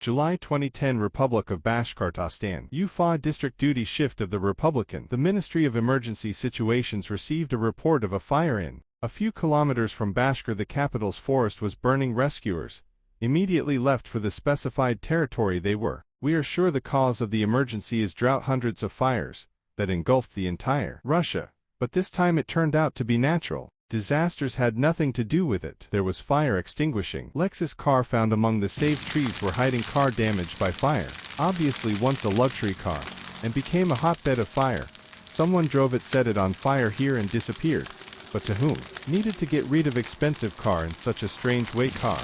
July 2010 Republic of Bashkartastan Ufa District Duty Shift of the Republican. The Ministry of Emergency Situations received a report of a fire in a few kilometers from Bashkir. The capital's forest was burning. Rescuers immediately left for the specified territory they were. We are sure the cause of the emergency is drought. Hundreds of fires that engulfed the entire Russia, but this time it turned out to be natural. Disasters had nothing to do with it. There was fire extinguishing. Lexus car found among the saved trees were hiding. Car damaged by fire. Obviously once a luxury car, and became a hotbed of fire. Someone drove it, set it on fire here and disappeared. But to whom? Needed to get rid of expensive car in such a strange way. Car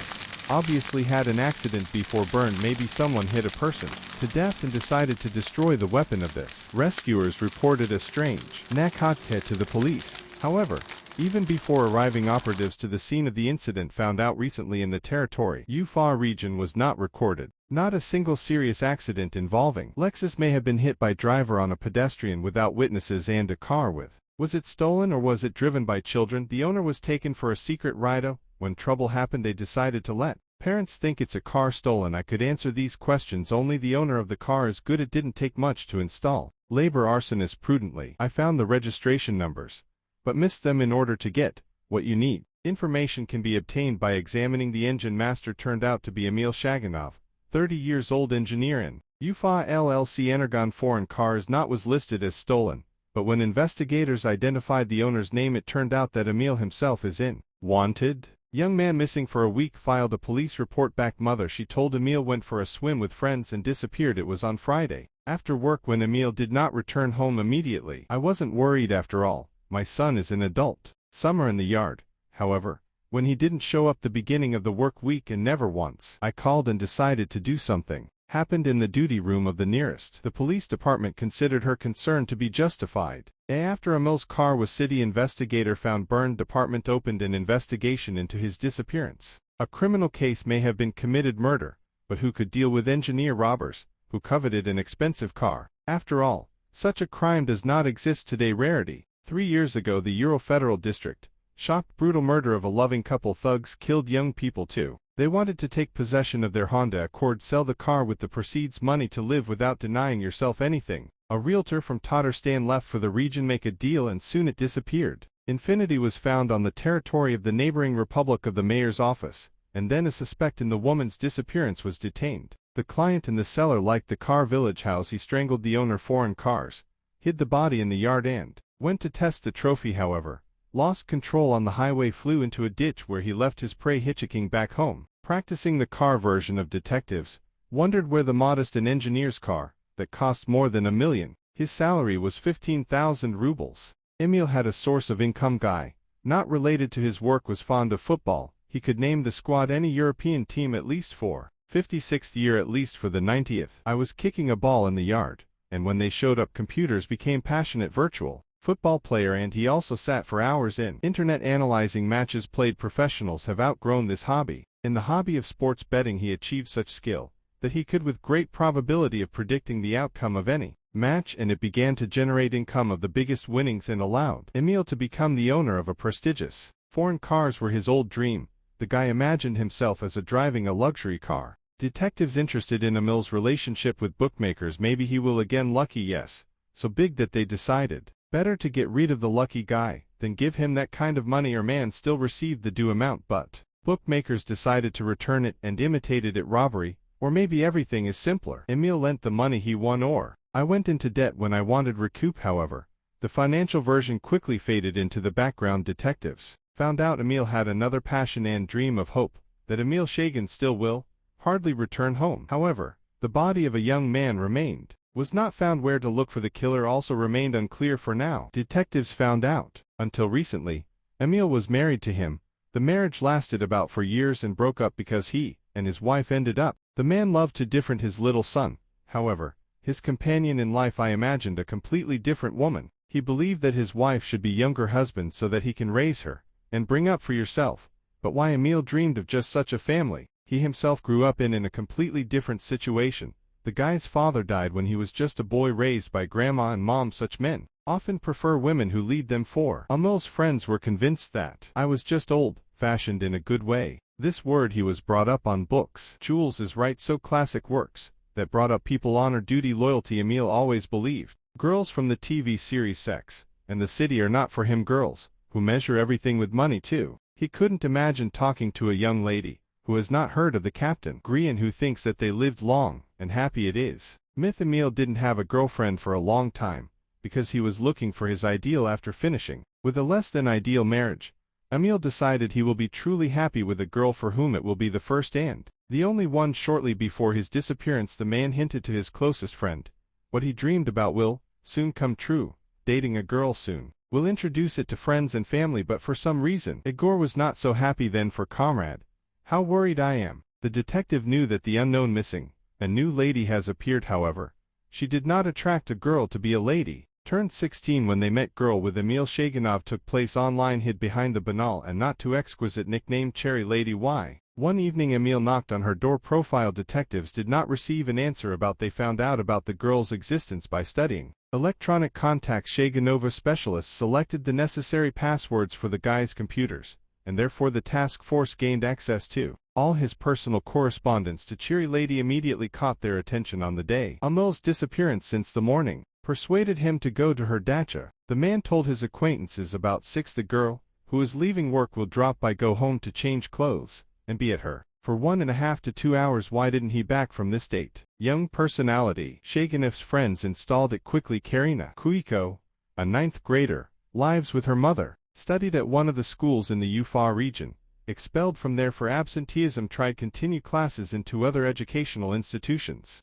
obviously had an accident before burn. Maybe someone hit a person to death and decided to destroy the weapon of this. Rescuers reported a strange narcotic to the police. However, even before arriving, operatives to the scene of the incident found out recently in the territory Ufa region was not recorded. Not a single serious accident involving Lexus. May have been hit by driver on a pedestrian without witnesses. And a car with. Was it stolen or was it driven by children? The owner was taken for a secret ride. When trouble happened they decided to let parents think it's a car stolen. I could answer these questions only. The owner of the car is good. It didn't take much to install. Labor arsonist prudently. I found the registration numbers, but missed them. In order to get what you need, information can be obtained by examining the engine. Master turned out to be Emil Shaganov, 30 years old, engineer in Ufa LLC. Energon foreign cars not was listed as stolen, but when investigators identified the owner's name it turned out that Emil himself is in wanted. Young man missing for a week, filed a police report back. Mother, she told Emil went for a swim with friends and disappeared. It was on Friday after work when Emil did not return home immediately. I wasn't worried after all. My son is an adult. Summer in the yard. However, when he didn't show up the beginning of the work week and never once I called and decided to do something. Happened in the duty room of the nearest. The police department considered her concern to be justified. After Emil's car was city investigator found burned, department opened an investigation into his disappearance. A criminal case may have been committed. Murder, but who could deal with engineer robbers who coveted an expensive car? After all, such a crime does not exist today. Rarity. 3 years ago the Euro Federal District shocked brutal murder of a loving couple. Thugs killed young people too. They wanted to take possession of their Honda Accord, sell the car with the proceeds, money to live without denying yourself anything. A realtor from Tatarstan left for the region, make a deal, and soon it disappeared. Infinity was found on the territory of the neighboring republic of the mayor's office, and then a suspect in the woman's disappearance was detained. The client and the seller liked the car. Village house. He strangled the owner. Foreign cars. Hid the body in the yard and went to test the trophy. However, lost control on the highway, flew into a ditch where he left his prey. Hitchhiking back home, practicing the car version of detectives, wondered where the modest an engineer's car that cost more than $1 million. His salary was 15,000 rubles. Emil had a source of income. Guy, not related to his work, was fond of football. He could name the squad any European team at least for 56th year, at least for the 90th. I was kicking a ball in the yard, and when they showed up computers became passionate virtual football player, and he also sat for hours in internet analyzing matches played. Professionals have outgrown this hobby. In the hobby of sports betting he achieved such skill that he could with great probability of predicting the outcome of any match, and it began to generate income of the biggest winnings and allowed Emil to become the owner of a prestigious foreign cars were his old dream. The guy imagined himself as driving a luxury car. Detectives interested in Emil's relationship with bookmakers. Maybe he will again. Lucky, yes, so big that they decided better to get rid of the lucky guy than give him that kind of money, or man still received the due amount, but bookmakers decided to return it and imitated it. Robbery. Or maybe everything is simpler. Emil lent the money he won, or I went into debt when I wanted recoup. However, the financial version quickly faded into the background. Detectives found out Emil had another passion and dream of hope, that Emil Shagan still will hardly return home. However, the body of a young man remained was not found. Where to look for the killer also remained unclear for now. Detectives found out, until recently, Emil was married to him. The marriage lasted about 4 years and broke up because he and his wife ended up. The man loved to different his little son. However, his companion in life, I imagined a completely different woman. He believed that his wife should be younger husband so that he can raise her and bring up for yourself. But why Emil dreamed of just such a family? He himself grew up in a completely different situation. The guy's father died when he was just a boy, raised by grandma and mom. Such men often prefer women who lead them. For Emil's friends were convinced that I was just old-fashioned in a good way. This word he was brought up on books. Jules is right, so classic works that brought up people honor, duty, loyalty. Emil always believed girls from the TV series Sex and the City are not for him, girls who measure everything with money too. He couldn't imagine talking to a young lady who has not heard of the Captain Green and who thinks that they lived long and happy. It is myth. Emil didn't have a girlfriend for a long time because he was looking for his ideal. After finishing with a less than ideal marriage, Emil decided he will be truly happy with a girl for whom it will be the first and the only one. Shortly before his disappearance, the man hinted to his closest friend what he dreamed about will soon come true. Dating a girl soon. We'll introduce it to friends and family, but for some reason Igor was not so happy then. For comrade, how worried I am. The detective knew that the unknown missing a new lady has appeared. However, she did not attract a girl to be a lady. Turned 16 when they met. Girl with Emil Shaganov took place online, hid behind the banal and not too exquisite nickname Cherry Lady. Why? One evening Emil knocked on her door. Profile detectives did not receive an answer about. They found out about the girl's existence by studying electronic contacts. Shaganova specialists selected the necessary passwords for the guy's computers, and therefore the task force gained access to all his personal correspondence to Cherry Lady. Immediately caught their attention on the day Emil's disappearance. Since the morning persuaded him to go to her dacha. The man told his acquaintances about 6. The girl, who is leaving work, will drop by, go home to change clothes, and be at her for 1.5 to 2 hours. Why didn't he back from this date? Young personality. Shaganov's friends installed it quickly. Karina Kuiko, a 9th grader, lives with her mother, studied at one of the schools in the Ufa region, expelled from there for absenteeism, tried continue classes in 2 other educational institutions,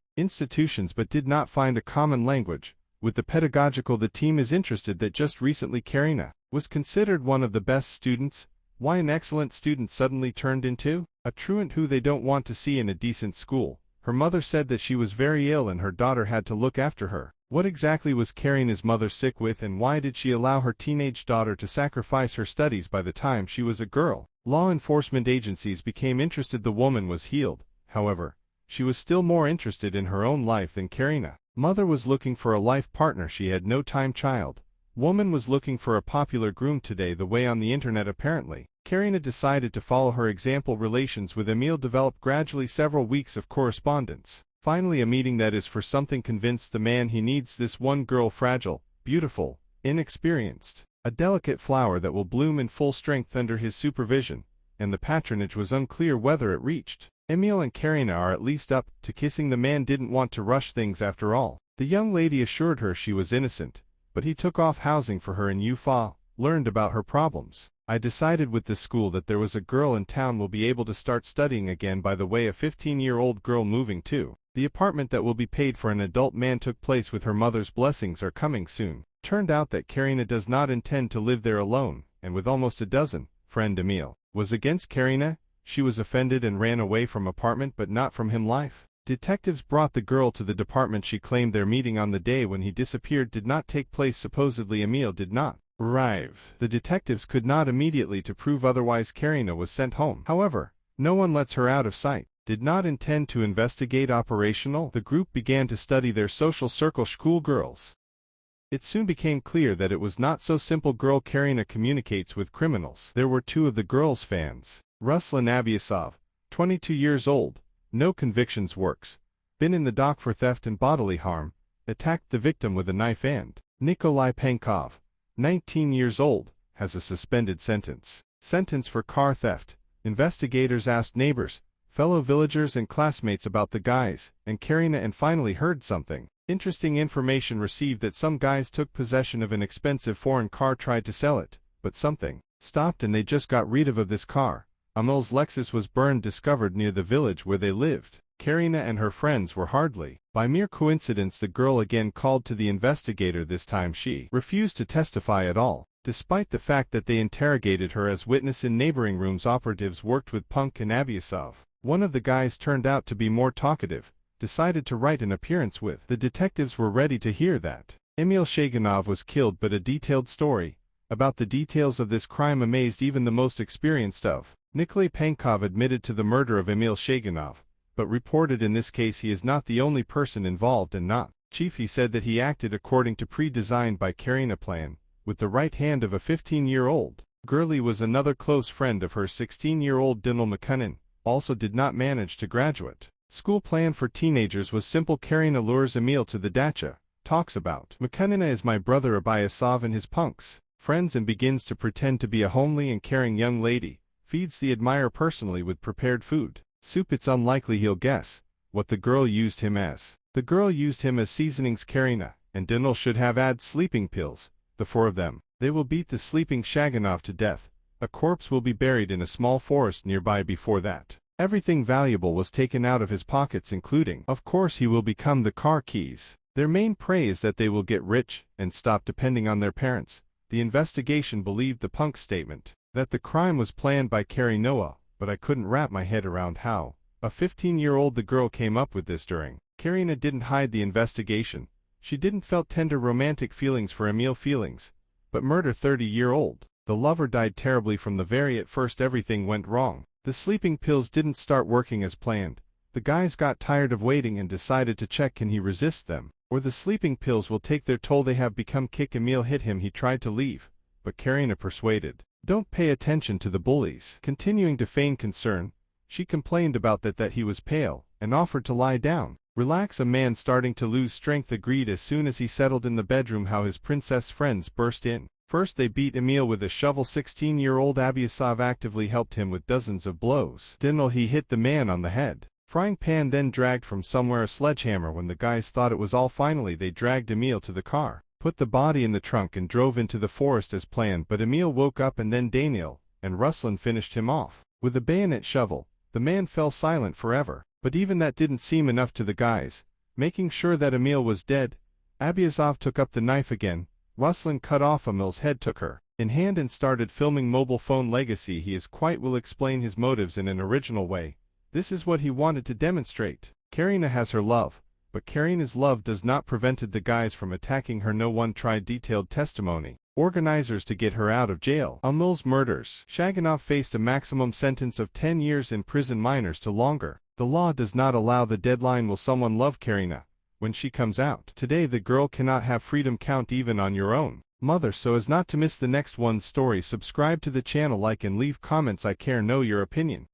but did not find a common language with the pedagogical. The team is interested that just recently Karina was considered one of the best students. Why an excellent student suddenly turned into a truant who they don't want to see in a decent school. Her mother said that she was very ill and her daughter had to look after her. What exactly was Karina's mother sick with, and why did she allow her teenage daughter to sacrifice her studies by the time she was a girl? Law enforcement agencies became interested. The woman was healed. However, she was still more interested in her own life than Karina. Mother was looking for a life partner. She had no time. Child woman was looking for a popular groom. Today the way on the internet apparently. Karina decided to follow her example. Relations with Emil developed gradually. Several weeks of correspondence. Finally a meeting that is for something. Convinced the man he needs this one girl, fragile, beautiful, inexperienced, a delicate flower that will bloom in full strength under his supervision, and the patronage was unclear whether it reached. Emil and Karina are at least up to kissing. The man didn't want to rush things after all. The young lady assured her she was innocent, but he took off housing for her in Ufa, learned about her problems. I decided with the school that there was a girl in town will be able to start studying again. By the way, a 15-year-old girl moving to the apartment that will be paid for an adult man took place with her mother's blessings are coming soon. Turned out that Karina does not intend to live there alone, and with almost a dozen. Friend Emil was against Karina. She was offended and ran away from apartment, but not from him. Life. Detectives brought the girl to the department. She claimed their meeting on the day when he disappeared did not take place. Supposedly Emil did not arrive. The detectives could not immediately to prove otherwise. Karina was sent home. However, no one lets her out of sight. Did not intend to investigate. Operational. The group began to study their social circle, schoolgirls. It soon became clear that it was not so simple. Girl Karina communicates with criminals. There were 2 of the girl's fans. Ruslan Abiasov, 22 years old, no convictions, works, been in the dock for theft and bodily harm, attacked the victim with a knife, and Nikolai Pankov, 19 years old, has a suspended sentence for car theft. Investigators asked neighbors, fellow villagers and classmates about the guys and Karina and finally heard something interesting. Information received that some guys took possession of an expensive foreign car, tried to sell it, but something stopped and they just got rid of this car. Emil's Lexus was burned, discovered near the village where they lived. Karina and her friends were hardly by mere coincidence. The girl again called to the investigator. This time she refused to testify at all, despite the fact that they interrogated her as witness in neighboring rooms. Operatives worked with Punk and Abiasov. One of the guys turned out to be more talkative, decided to write an appearance with. The detectives were ready to hear that Emil Shaganov was killed, but a detailed story about the details of this crime amazed even the most experienced of. Nikolai Pankov admitted to the murder of Emil Shaganov, but reported in this case he is not the only person involved and not chief. He said that he acted according to pre-designed by Karina plan, with the right hand of a 15-year-old. Gurley was another close friend of her 16-year-old Dinal McCunnin, also did not manage to graduate. School plan for teenagers was simple. Karina lures Emil to the dacha, talks about McCunnin is my brother Abiasov and his punks, friends, and begins to pretend to be a homely and caring young lady, feeds the admirer personally with prepared food. Soup. It's unlikely he'll guess what the girl used him as. The girl used him as seasonings. Karina and Dinal should have had sleeping pills, the four of them. They will beat the sleeping Shaganov to death. A corpse will be buried in a small forest nearby. Before that, everything valuable was taken out of his pockets, including, of course, he will become the car keys. Their main prey is that they will get rich and stop depending on their parents. The investigation believed the punk's statement that the crime was planned by Carrie Noah, but I couldn't wrap my head around how a 15-year-old the girl came up with this. During Karina didn't hide the investigation. She didn't felt tender romantic feelings for Emil feelings, but murder 30-year-old. The lover died terribly from the very at first. Everything went wrong. The sleeping pills didn't start working as planned. The guys got tired of waiting and decided to check can he resist them, or the sleeping pills will take their toll. They have become kick. Emil hit him. He tried to leave, but Karina persuaded. Don't pay attention to the bullies. Continuing to feign concern, she complained about that he was pale, and offered to lie down. Relax. A man starting to lose strength agreed as soon as he settled in the bedroom. How his princess friends burst in. First they beat Emil with a shovel. 16-year-old Abiasov actively helped him with dozens of blows. Dinal he hit the man on the head. Frying pan then dragged from somewhere a sledgehammer. When the guys thought it was all, finally they dragged Emil to the car, put the body in the trunk and drove into the forest as planned. But Emil woke up and then Daniel and Ruslan finished him off with a bayonet shovel. The man fell silent forever. But even that didn't seem enough to the guys. Making sure that Emil was dead, Abiasov took up the knife again. Ruslan cut off Emil's head, took her in hand and started filming. Mobile phone legacy. He is quite will explain his motives in an original way. This is what he wanted to demonstrate. Karina has her love, but Karina's love does not prevented the guys from attacking her. No one tried detailed testimony. Organizers to get her out of jail. Emil's murders. Shaganov faced a maximum sentence of 10 years in prison, minors to longer. The law does not allow the deadline. Will someone love Karina when she comes out? Today the girl cannot have freedom. Count even on your own mother so as not to miss the next one's story. Subscribe to the channel, like and leave comments. I care know your opinion.